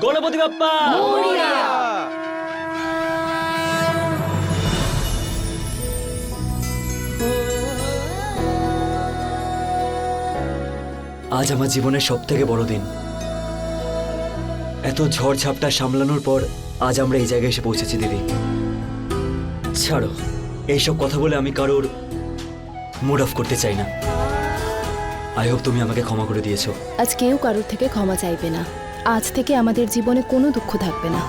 গণপতি বাপ্পা আজ আমার জীবনের সবথেকে বড় দিন। এত ঝড় ঝাপটা সামলানোর পর আজ আমরা এই জায়গায় এসে পৌঁছেছি দিদি। ছাড়ো, এইসব কথা বলে আমি কারোর মুড অফ করতে চাই না। আই হোপ তুমি আমাকে ক্ষমা করে দিয়েছো। আজ কেউ কারোর থেকে ক্ষমা চাইবে না। আজ থেকে আমাদের জীবনে কোনো দুঃখ থাকবে না।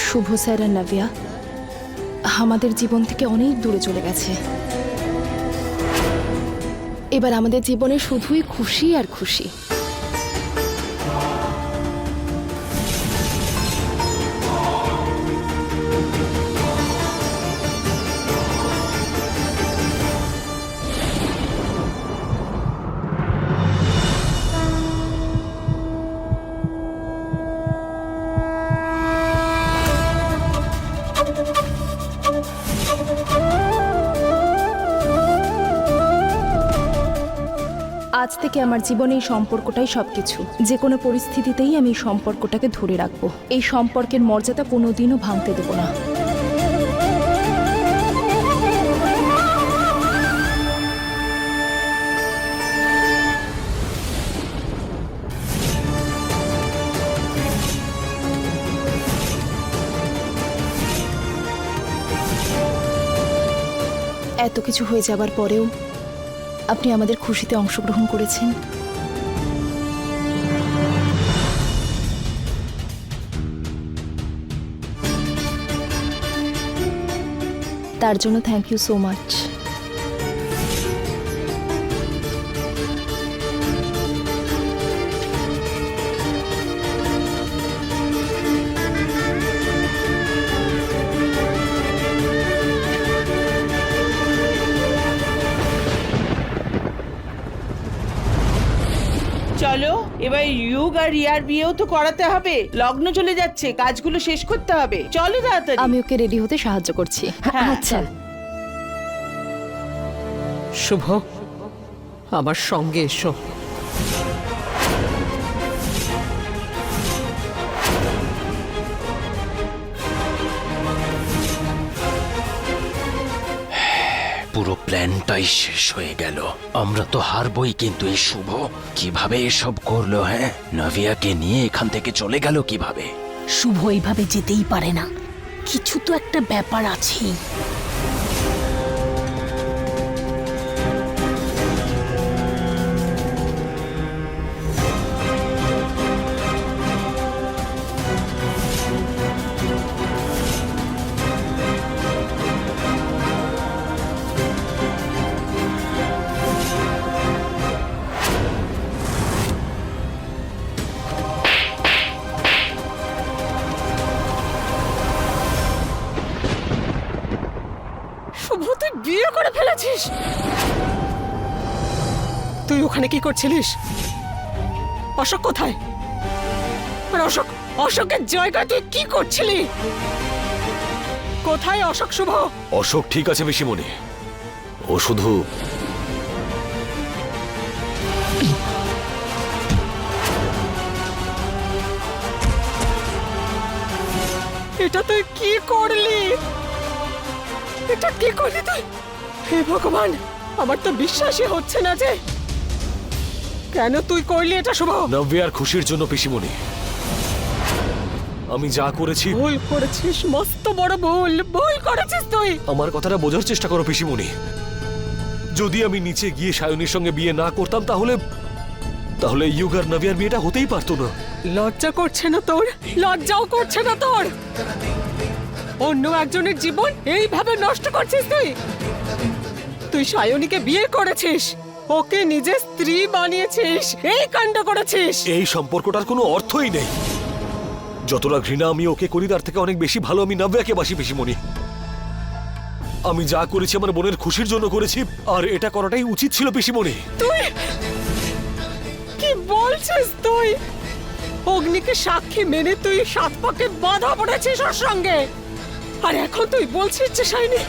শুভ স্যার আর নাভিয়া আমাদের জীবন থেকে অনেক দূরে চলে গেছে। এবার আমাদের জীবনে শুধুই খুশি আর খুশি। আজ থেকে আমার জীবনে এই সম্পর্কটাই সবকিছু। যে কোনো পরিস্থিতিতেই আমি এই সম্পর্কটাকে ধরে রাখবো। এই সম্পর্কের মর্যাদা কোনোদিনও ভাঙতে দেব না। এত কিছু হয়ে যাবার পরেও আপনি আমাদের খুশিতে অংশগ্রহণ করেছেন। তার জন্য থ্যাংক ইউ সো মাচ। চলো এবার ইউগ আর রিয়ার বিয়েও তো করাতে হবে। লগ্ন চলে যাচ্ছে, কাজগুলো শেষ করতে হবে। চলো তাড়াতাড়ি। আমি ওকে রেডি হতে সাহায্য করছি। হ্যাঁ, আচ্ছা। শুভ, আমার সঙ্গে এসো। পুরো প্ল্যানটাই শেষ হয়ে গেল। আমরা তো হারবই, কিন্তু এই শুভ কিভাবে এসব করলো? হ্যাঁ, নাভিয়াকে নিয়ে এখান থেকে চলে গেল কিভাবে? শুভ এইভাবে যেতেই পারে না, কিছু তো একটা ব্যাপার আছেই। শুভ, তুই বিয়ে করে ফেলেছিস? তুই ওখানে কি করছিলিস? অশোক কোথায়? আর অশোকের জায়গায় তুই কি করছিলি? কোথায় অশোক? শুভ, অশোক ঠিক আছে পিসিমণি, ও শুধু এটা তুই কি করলি? এটা কি করলি তুই? হে ভগবান, আমার তো বিশ্বাসই হচ্ছে না যে কেন তুই করলি এটা শুভ? নাভিয়ার খুশির জন্য পিসিমণি। আমি যা করেছি, ভুল করেছিস, মস্ত বড় ভুল করেছিস তুই। আমার কথাটা বোঝার চেষ্টা করো পিসিমণি। যদি আমি নিচে গিয়ে সায়নীর সঙ্গে বিয়ে না করতাম তাহলে ইউগ আর নাভিয়ার বিয়েটা হতেই পারতো না। লজ্জা করছে না তোর? লজ্জাও করছে না তোর? অন্য একজনের জীবন এইভাবে নষ্ট করছিস তুই? তুই সায়নীকে বিয়ে করেছিস, ওকে নিজের স্ত্রী বানিয়েছিস, এই কাণ্ড করেছিস। এই সম্পর্কটার কোনো অর্থই নেই। যতটা ঘৃণা আমি ওকে করি তার থেকে অনেক বেশি ভালো আমি নাভিয়াকে বাসি পিসিমণি। আমি যা করেছি আমার বোনের খুশির জন্য করেছি, আর এটা করাটাই উচিত ছিল পিসিমণি। তুই কি বলছিস? তুই অগ্নিকে সাক্ষী মেনে তুই সাত পাকে বাধা পড়েছিস ওর সঙ্গে, আর এখন তুই বলছিস যে সায়নী।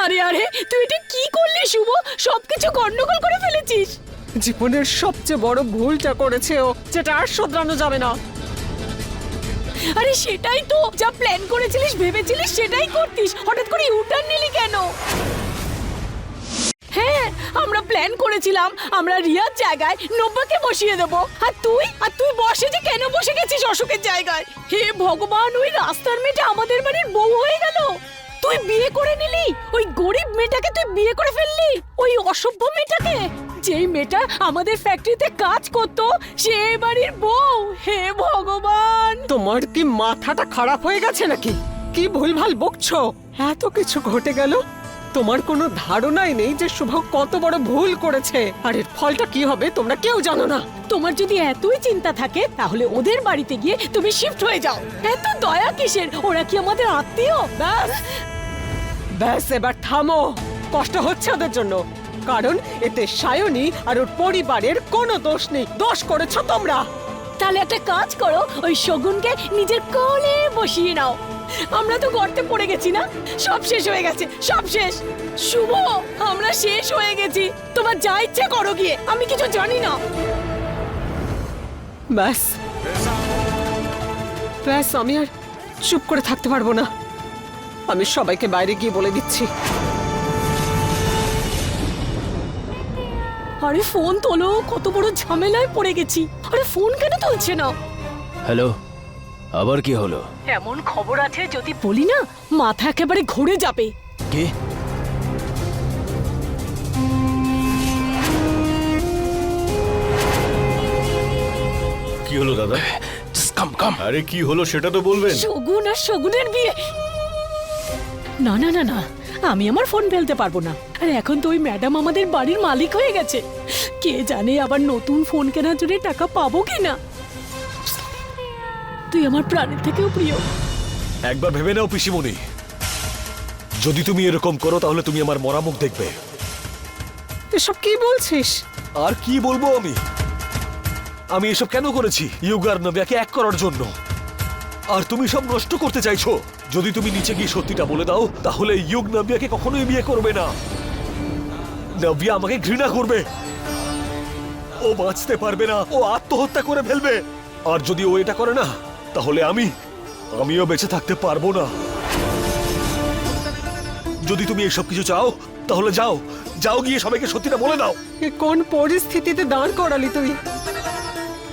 আরে আরে তুই এটা কি করলি শুভ? সবকিছু গন্ডগোল করে ফেলেছিস। জীবনের সবচেয়ে বড় ভুলটা করেছে ও, যেটা আর শোধরানো যাবে না। আরে সেটাই তো, যা প্ল্যান করেছিলিস ভেবেছিলিস সেটাই করতিস, হঠাৎ করে ইউটার্ন নিলি কেন? হ্যাঁ, আমরা প্ল্যান করেছিলাম আমরা রিয়ার জায়গায় নব্বাকে বসিয়ে দেবো, আর তুই বসে যে কেন বসে গেছিস অশোকের জায়গায়? হে ভগবান, ওই রাস্তার মেয়েটা আমাদের বাড়ির বউ হয়ে গেল। তুই বিয়ে করে নিলি ওই গরিব মেয়েটাকে, তুই বিয়ে করে ফেললি ওই অসভ্য মেয়েটাকে, যেই মেয়েটা আমাদের ফ্যাক্টরিতে কাজ করতো, সে বাড়ির বউ। হে ভগবান! তোমার কি মাথাটা খারাপ হয়ে গেছে নাকি? কি ভুলভাল বকছো? এত কিছু ঘটে গেল, তোমার কোনো ধারণাই নেই যে শুভ কত বড় ভুল করেছে, আর এর ফলটা কি হবে তোমরা কেউ জানো না। তোমার যদি এতই চিন্তা থাকে তাহলে ওদের বাড়িতে গিয়ে তুমি শিফট হয়ে যাও। এত দয়া কিসের? ওরা কি আমাদের আত্মীয়? ব্যাস ব্যাস, এবার থামো। কষ্ট হচ্ছে ওদের জন্য, কারণ এতে সায়নী আর ওর পরিবারের কোনো দোষ নেই, দোষ করেছো তোমরা। তাহলে একটা কাজ করো, ওই শগুনকে নিজের কোলে বসিয়ে নাও। আমরা তো গর্তে পড়ে গেছি না, সব শেষ হয়ে গেছে, সব শেষ। শুভ, আমরা শেষ হয়ে গেছি। তোমার যা ইচ্ছে করো গিয়ে, আমি কিছু জানি না। ব্যাস ব্যাস, আমি আর চুপ করে থাকতে পারবো না। আমি সবাইকে বাইরে গিয়ে বলে দিচ্ছি। আরে ফোন তোলো, কত বড় ঝামেলায় পড়ে গেছি। আরে ফোন কেন তুলছে না? হ্যালো, আবার কি হলো? এমন খবর আছে যদি বলি না, মাথা একেবারে ঘুরে যাবে। কি? কি হলো দাদা? Just come. আরে কি হলো সেটা তো বলবেন। শগুন আর শগুনের বিয়ে। না না না না, আমি আমার ফোন ফেলতে পারবো না। আর এখন তো ওই ম্যাডাম আমাদের বাড়ির মালিক হয়ে গেছে, কে জানে আবার নতুন ফোন কেনার জন্য টাকা পাবো কিনা। তুই আমার প্রাণের থেকেও প্রিয়। একবার ভেবে নাও পিসিমণি, যদি তুমি এরকম করো তাহলে তুমি আমার মরা মুখ দেখবে। এসব কি বলছিস? আর কি বলবো আমি এসব কেন করেছি? ইউগার নভিয়াকে এক করার জন্য। আর তুমি সব নষ্ট করতে চাইছো। যদি তুমি নিচে গিয়ে সত্যিটা বলে দাও তাহলে ইউগ নভিয়াকে কখনোই বিয়ে করবে না। নভিয়া আমাকে ঘৃণা করবে, ও বাঁচতে পারবে না, ও আত্মহত্যা করে ফেলবে। আর যদি ও এটা করে না তাহলে আমিও বেঁচে থাকতে পারবো না। যদি তুমি এসব কিছু চাও তাহলে যাও গিয়ে সবাইকে সত্যিটা বলে দাও। এ কোন পরিস্থিতিতে দাঁড় করালি তুই?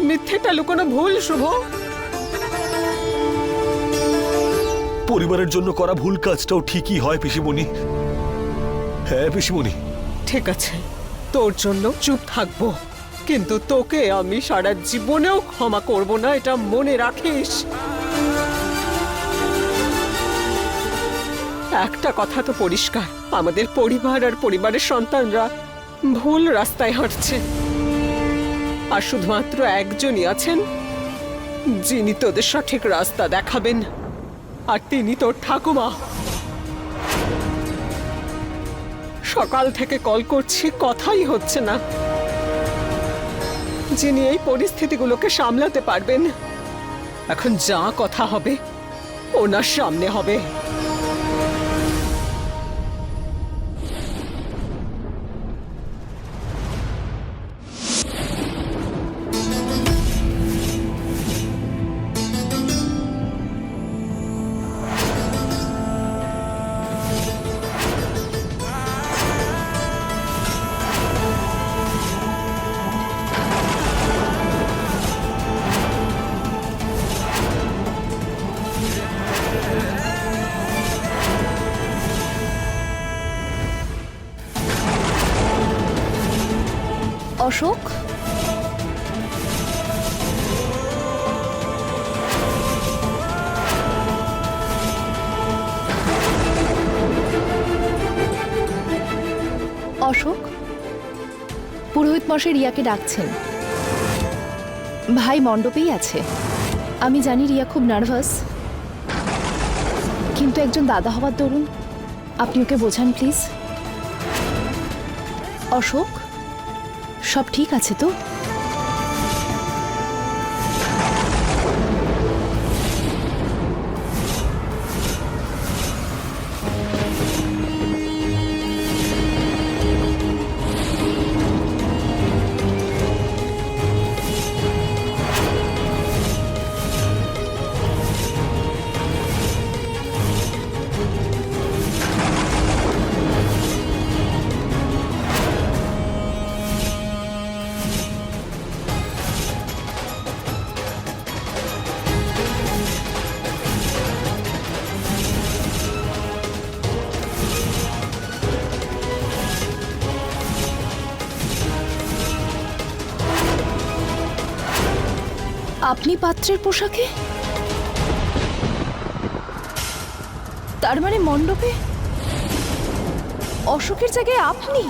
মিথ্যেটা লুকোনো ভুল শুভ। পরিবারের জন্য করা ভুল কাজটাও ঠিকই হয় পিসিমণি। হ্যাঁ পিসিমণি। ঠিক আছে, তোর জন্য চুপ থাকবো, কিন্তু তোকে আমি সারা জীবনেও ক্ষমা করব না, এটা মনে রাখিস। একটা কথা তো পরিষ্কার, আমাদের পরিবার আর পরিবারের সন্তানরা ভুল রাস্তায় হাঁটছে, আর শুধুমাত্র একজনই আছেন যিনি তোদের সঠিক রাস্তা দেখাবেন, আর তিনি তোর ঠাকুমা। সকাল থেকে কল করছি, কথাই হচ্ছে না। যিনি এই পরিস্থিতিগুলোকে সামলাতে পারবেন, এখন যা কথা হবে ওনার সামনে হবে। অশোক, অশোক, পুরোহিত মশাই রিয়াকে ডাকছেন। ভাই মণ্ডপেই আছে। আমি জানি রিয়া খুব নার্ভাস, কিন্তু একজন দাদা হওয়ার দরুন আপনি ওকে বোঝান প্লিজ। অশোক, সব ঠিক আছে তো? আপনি পাত্রের পোশাকে? তার মানে মণ্ডপে অশোকের জায়গায় আপনি?